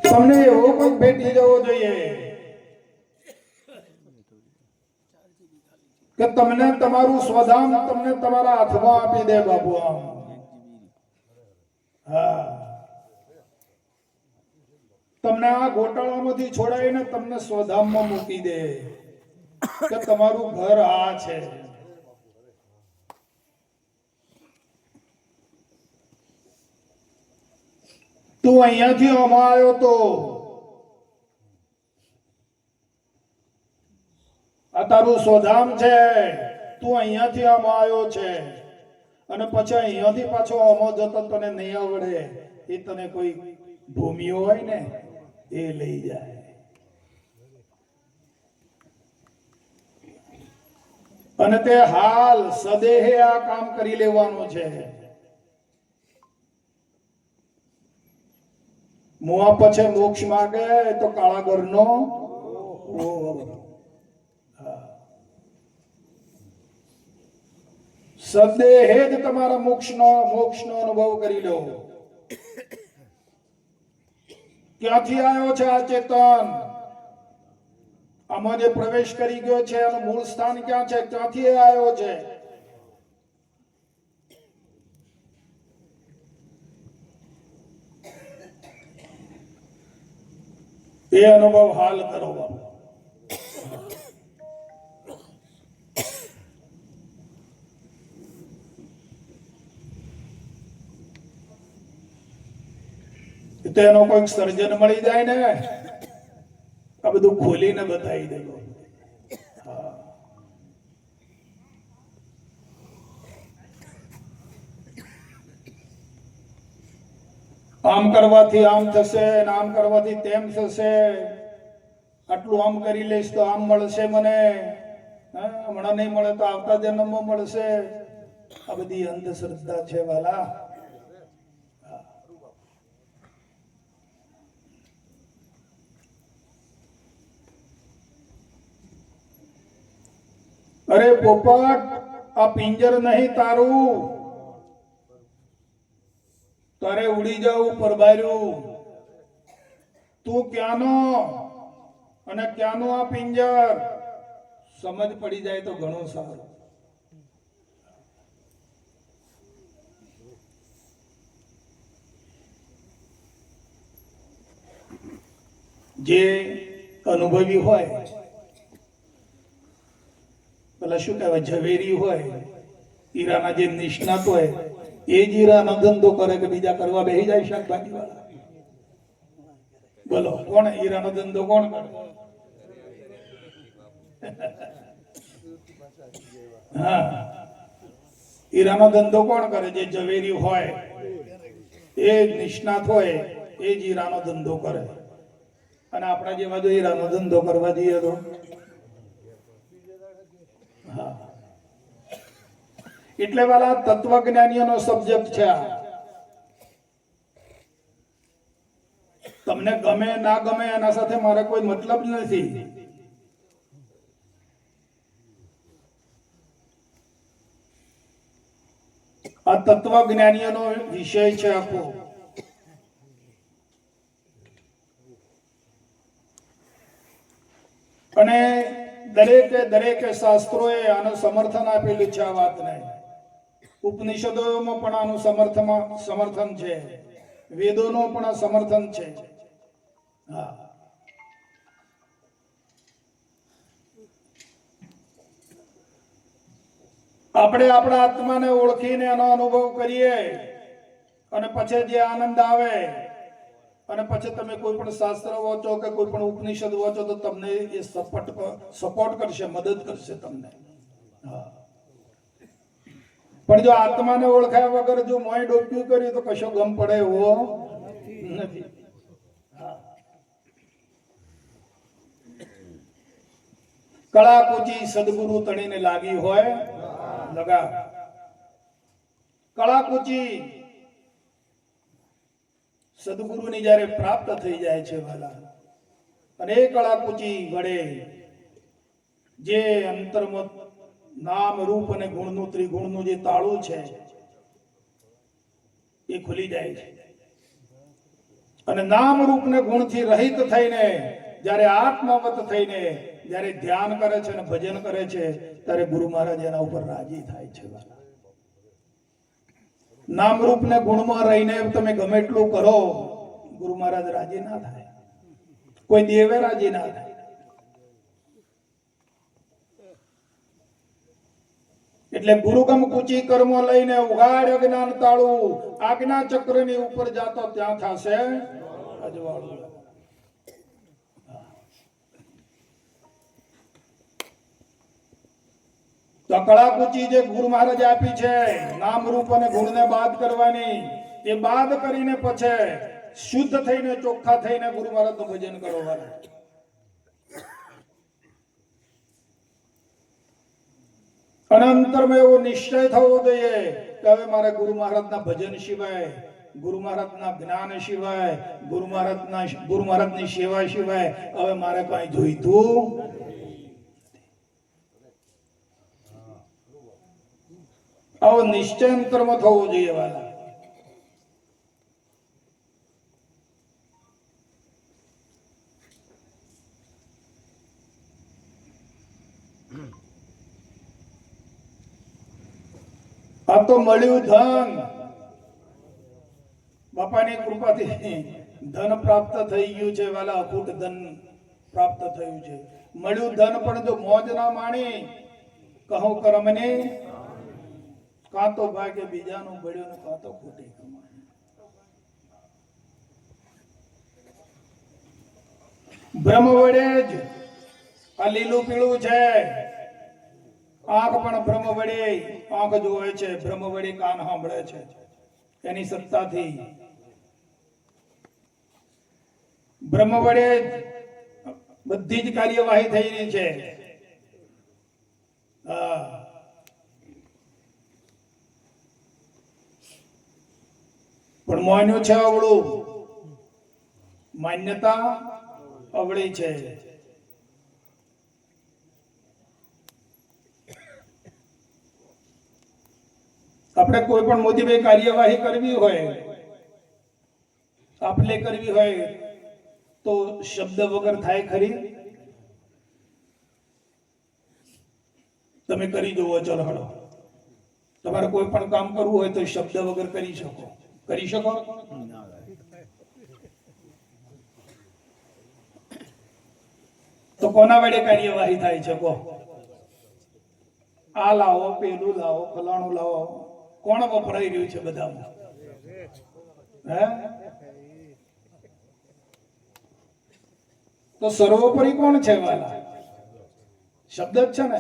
તમને એવો કોઈ ભેટી જવો જોઈએ કે તમને તમારું સ્વધામ તમને તમારા હાથમાં આપી દે બાપુ. આમ હા, તમને આ ગોટાળામાંથી છોડાવીને તમને સ્વધામમાં મૂકી દે કે તમારું ઘર આ છે. તું અહીંયાથી આમાં આવ્યો તો આ તારું સ્વધામ છે. તું અહીંયાથી આમાં આવ્યો છે અને પછી અહીંયાથી પાછો આમાં જતો તને નહીં આવડે. એ તને કોઈ ભૂમિ હોય ને એ લઈ જાય. અને તે હાલ સદેહે આ કામ કરી લેવાનું છે. મુઆ પછી મોક્ષ માગે તો કાળા ઘરનો સદેહે જ તમારા મોક્ષનો અનુભવ કરી લો. ક્યાંથી આવ્યો છે આ ચેતન? આમાં જે પ્રવેશ કરી ગયો છે એનું મૂળ સ્થાન ક્યાં છે? ક્યાંથી આવ્યો છે? એ અનુભવ હાલ કરો. તેનો કોઈક સર્જન મળી જાય ને આ બધું ખોલીને બતાવી દે. આમ કરવાથી આમ થશે, આમ કરવાથી તેમ થશે, આટલું આમ કરી લઈશ તો આમ મળશે મને, હમણાં નહીં મળે તો આવતા જન્મમાં મળશે. આ બધી અંધશ્રદ્ધા છે વાલા. અરે પોપટ, આ પિંજર નહીં તારું, તારે ઉડી જવું પરબાર્યું. તું ક્યાંનો અને ક્યાંનું આ પિંજર સમજ પડી જાય તો ઘણું સારું. જે અનુભવી હોય, પેલા શું કહેવાય, ઝવેરી હોય, હીરાના જે નિષ્ણાત હોય, એ જ હીરાનો ધંધો કરે કે બીજા કરવા બેસી જાય શાકભાજી વાળા? બોલો, કોણ હીરાનો ધંધો કોણ કરે? હા, હીરાનો ધંધો કોણ કરે? જે ઝવેરી હોય, એ નિષ્ણાત હોય, એ જ હીરાનો ધંધો કરે. અને આપણા જેવા જો હીરાનો ધંધો કરવા જઈએ તો એટલે વાલા તત્વજ્ઞાનીઓનો સબ્જેક્ટ છે. તમને ગમે ના ગમે એના સાથે મારે કોઈ મતલબ નથી. આ તત્વજ્ઞાનીઓનો વિષય છે આખો. અને દરેકે શાસ્ત્રોએ આનું સમર્થન આપેલું છે આ વાતને. ઉપનિષદોમાં પણ આનું સમર્થન છે, વેદોનો પણ સમર્થન છે. હા, આપણે આપણા આત્માને ઓળખીને એનો અનુભવ કરીએ અને પછી જે આનંદ આવે, અને પછી તમે કોઈ પણ શાસ્ત્ર વાંચો કે કોઈ પણ ઉપનિષદ વાંચો તો તમને એ સપોર્ટ કરશે, મદદ કરશે તમને. પણ જો આત્માને ઓળખાયા વગર જો મોય ડોક્યું કર્યું તો કશો ગમ પડે એવો નથી. કળા કૂચી સદગુરુ તણીને લાગી હોય લગા. કળા કૂચી સદગુરુની જ્યારે પ્રાપ્ત થઈ જાય છે વાલા, અને એ કળા કૂચી વડે જે અંતર્મત નામ રૂપ અને ગુણનું ત્રિગુણનું જે તાળું છે એ ખુલી જાય છે. અને નામ રૂપ ને ગુણથી રહિત થઈને જ્યારે આત્મવત થઈને જ્યારે ધ્યાન કરે છે અને ભજન કરે છે ત્યારે ગુરુ મહારાજ એના ઉપર રાજી થાય છે. નામ રૂપ ને ગુણમાં રહીને તમે ગમે એટલું કરો, ગુરુ મહારાજ રાજી ના થાય, કોઈ દેવે રાજી ના થાય. એટલે ગુરુગમ કુચી કર્મો લઈને ઉગાડ અજ્ઞાન તાળું, આજ્ઞા ચક્રની ઉપર જાતો ત્યાં થશે અજવાળું. તો કળા કુચી જે ગુરુ મહારાજ આપી છે નામ રૂપ અને ગુણને બાદ કરવાની, એ બાદ કરીને પછી શુદ્ધ થઈને ચોખ્ખા થઈને ગુરુ મહારાજનું ભજન કરવાનું. અને અંતરમાં એવો નિશ્ચય થવો જોઈએ કે હવે મારે ગુરુ મહારાજના ભજન સિવાય, ગુરુ મહારાજના જ્ઞાન સિવાય, ગુરુ મહારાજની સેવા સિવાય હવે મારે કઈ જોઈતું. આવો નિશ્ચય અંતરમાં થવો જોઈએ વાલા. આ તો મળ્યું ધન, બાપાની કૃપાથી ધન પ્રાપ્ત થઈ ગયું છે વાલા, અખૂટ ધન પ્રાપ્ત થયું છે. મળ્યું ધન પણ જો મોજ ના માણી કહું કર્મને, કાં તો ભાગે બીજાનું બળ્યું ને કાં તો ખોટી કમાણી. બ્રહ્મ વડે જ આ લીલું પીળું છે. આંખ પણ બ્રહ્મ વડે આંખ જોવે છે, બ્રહ્મ વડે કાન સાંભળે છે, એની સત્તાથી. બ્રહ્મ વડે બધી જ કાર્યવાહી થઈ રહી છે. પણ માન્યું છે અવળું, માન્યતા અવળી છે. આપણે કોઈ પણ મોટી કાર્યવાહી કરવી હોય, આપણે કરવી હોય તો શબ્દ વગર થાય ખરી? તમે કરી જુઓ, ચલો હળો. તમારે કોઈ પણ કામ કરવું હોય તો શબ્દ વગર કરી શકો? કરી શકો? તો કોના વડે કાર્યવાહી થાય છે? કહો. આ લાવો, પેલું લાવો, ફલાણું લાવો, કોણ વપરાઈ રહ્યું છે બધામાં? હે? તો સર્વોપરી કોણ છે વાલા? શબ્દ જ છે ને.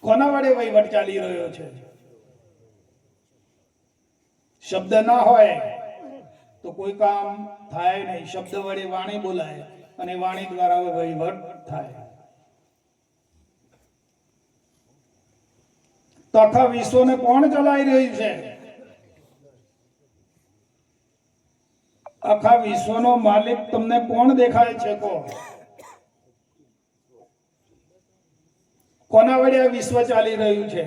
કોના વડે વહીવટ ચાલી રહ્યો છે? શબ્દ ના હોય તો કોઈ કામ થાય નહીં. શબ્દ વડે વાણી બોલાય અને વાણી દ્વારા વહીવટ થાય. તો આખા વિશ્વને કોણ ચલાવી રહ્યું છે? આખા વિશ્વનો માલિક તમને કોણ દેખાય છે? કોના વડે આ વિશ્વ ચાલી રહ્યું છે?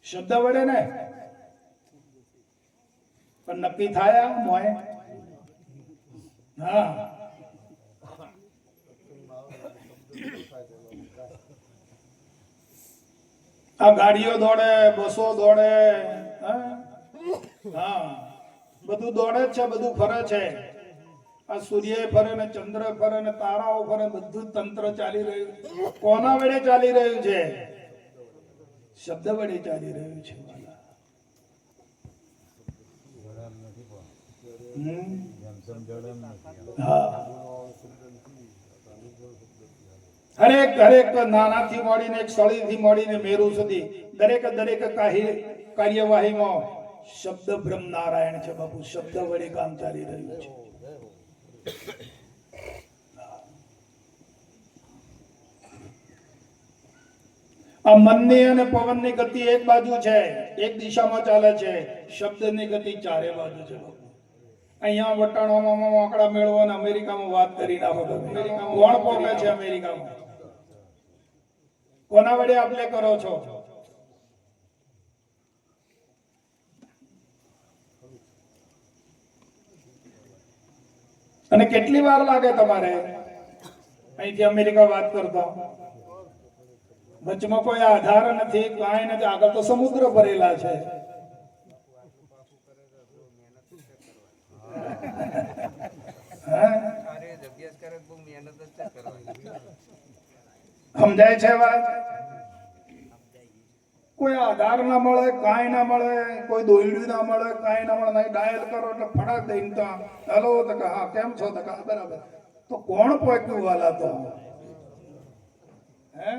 શબ્દ વડે ને. પણ નક્કી થાય મોય? હા. આ ગાડીઓ દોડે, બસો દોડે, હા બધું દોડે છે, બધું ફરે છે. આ સૂર્ય ફરે ને, ચંદ્ર ફરે ને, તારાઓ ફરે, બધું તંત્ર ચાલી રહ્યું. કોના વડે ચાલી રહ્યું છે? શબ્દ વડે ચાલી રહ્યું છે. હરેક નાનાથી મળીને એક સળીથી મળીને મેરુ સુધી દરેક કાર્યવાહીમાં શબ્દ બ્રહ્મ નારાયણ છે બાપુ. શબ્દ વડે કામ ચાલી રહ્યું છે. આ મનની અને પવનની ગતિ એક બાજુ છે, એક દિશામાં ચાલે છે. શબ્દની ગતિ ચારે બાજુ છે બાપુ. અહીંયા વટાણામાં આંકડા મેળવો અને અમેરિકામાં વાત કરી નાખો તો કોણ પોકે છે અમેરિકામાં? કોના વડે આપણે કરો છો? અને કેટલી વાર લાગે તમારે અહીંથી અમેરિકા વાત કરતા? વચમાં કોઈ આધાર નથી, કાંઈ નથી, આગળ તો સમુદ્ર ભરેલા છે. સમજાય છે વાત? કોઈ આધાર ના મળે, કાંઈ ના મળે, કોઈ દોયડું ના મળે, કાંઈ ના મળે, નહીં ડાયલ કરો એટલે ફટાક દઈને તો હેલો તો કે હા કેમ છો તો કે બરાબર. તો કોણ પહોંચ્યું વાલા? તો હે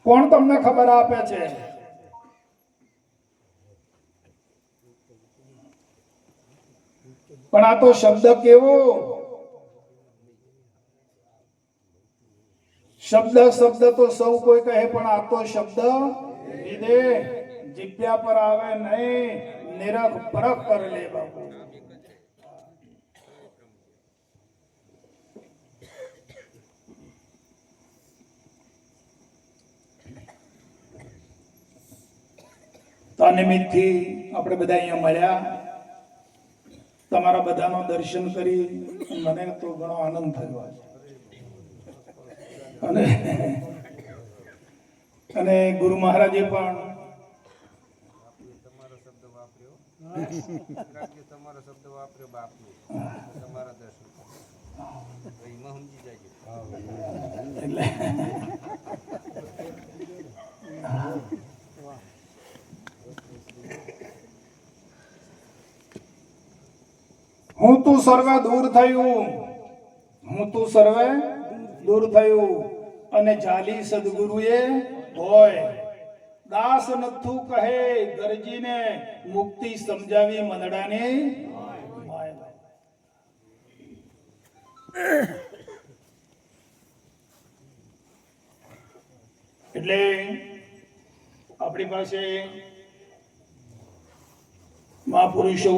કોણ તમને ખબર આપે છે? પણ આ તો શબ્દ કેવો શબ્દ તો સૌ કોઈ કહે, પણ આ તો શબ્દ વિદે જીભ્યા પર આવે નહીં, નિરખ પરખ કર લે બાપુ. તો આ નિમિત્તથી આપણે બધા અહીંયા મળ્યા, તમારા બધાનો દર્શન કરી મને તો ઘણો આનંદ થયો છે. અને ગુરુ મહારાજે પણ તમારો શબ્દ વાપર્યો બાપનો, તમારા દર્શન એમાં સમજી જાય. એટલે હું તું સર્વે દૂર થયું, હું તું સર્વે દૂર થયું, અને જાલી સદગુરુએ હોય દાસ નથું કહે ગરજીને, મુક્તિ સમજાવી મંદડાની માય. એટલે આપણી પાસે મહાપુરુષો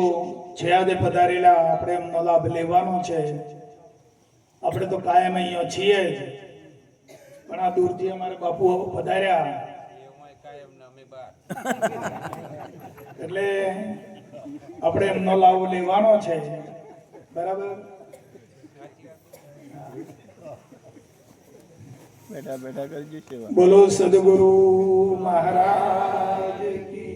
છે આજે પધારેલા, આપણે એમનો લાભ લેવાનો છે. આપણે તો કાયમ અહીંયા છીએ જ, પણ આ દૂરથી અમારે બાપુ પધાર્યા એટલે આપણે એમનો લાભ લેવાનો છે. બરાબર? બેઠા બેઠા કરજો. બોલો સદગુરુ મહારાજ કી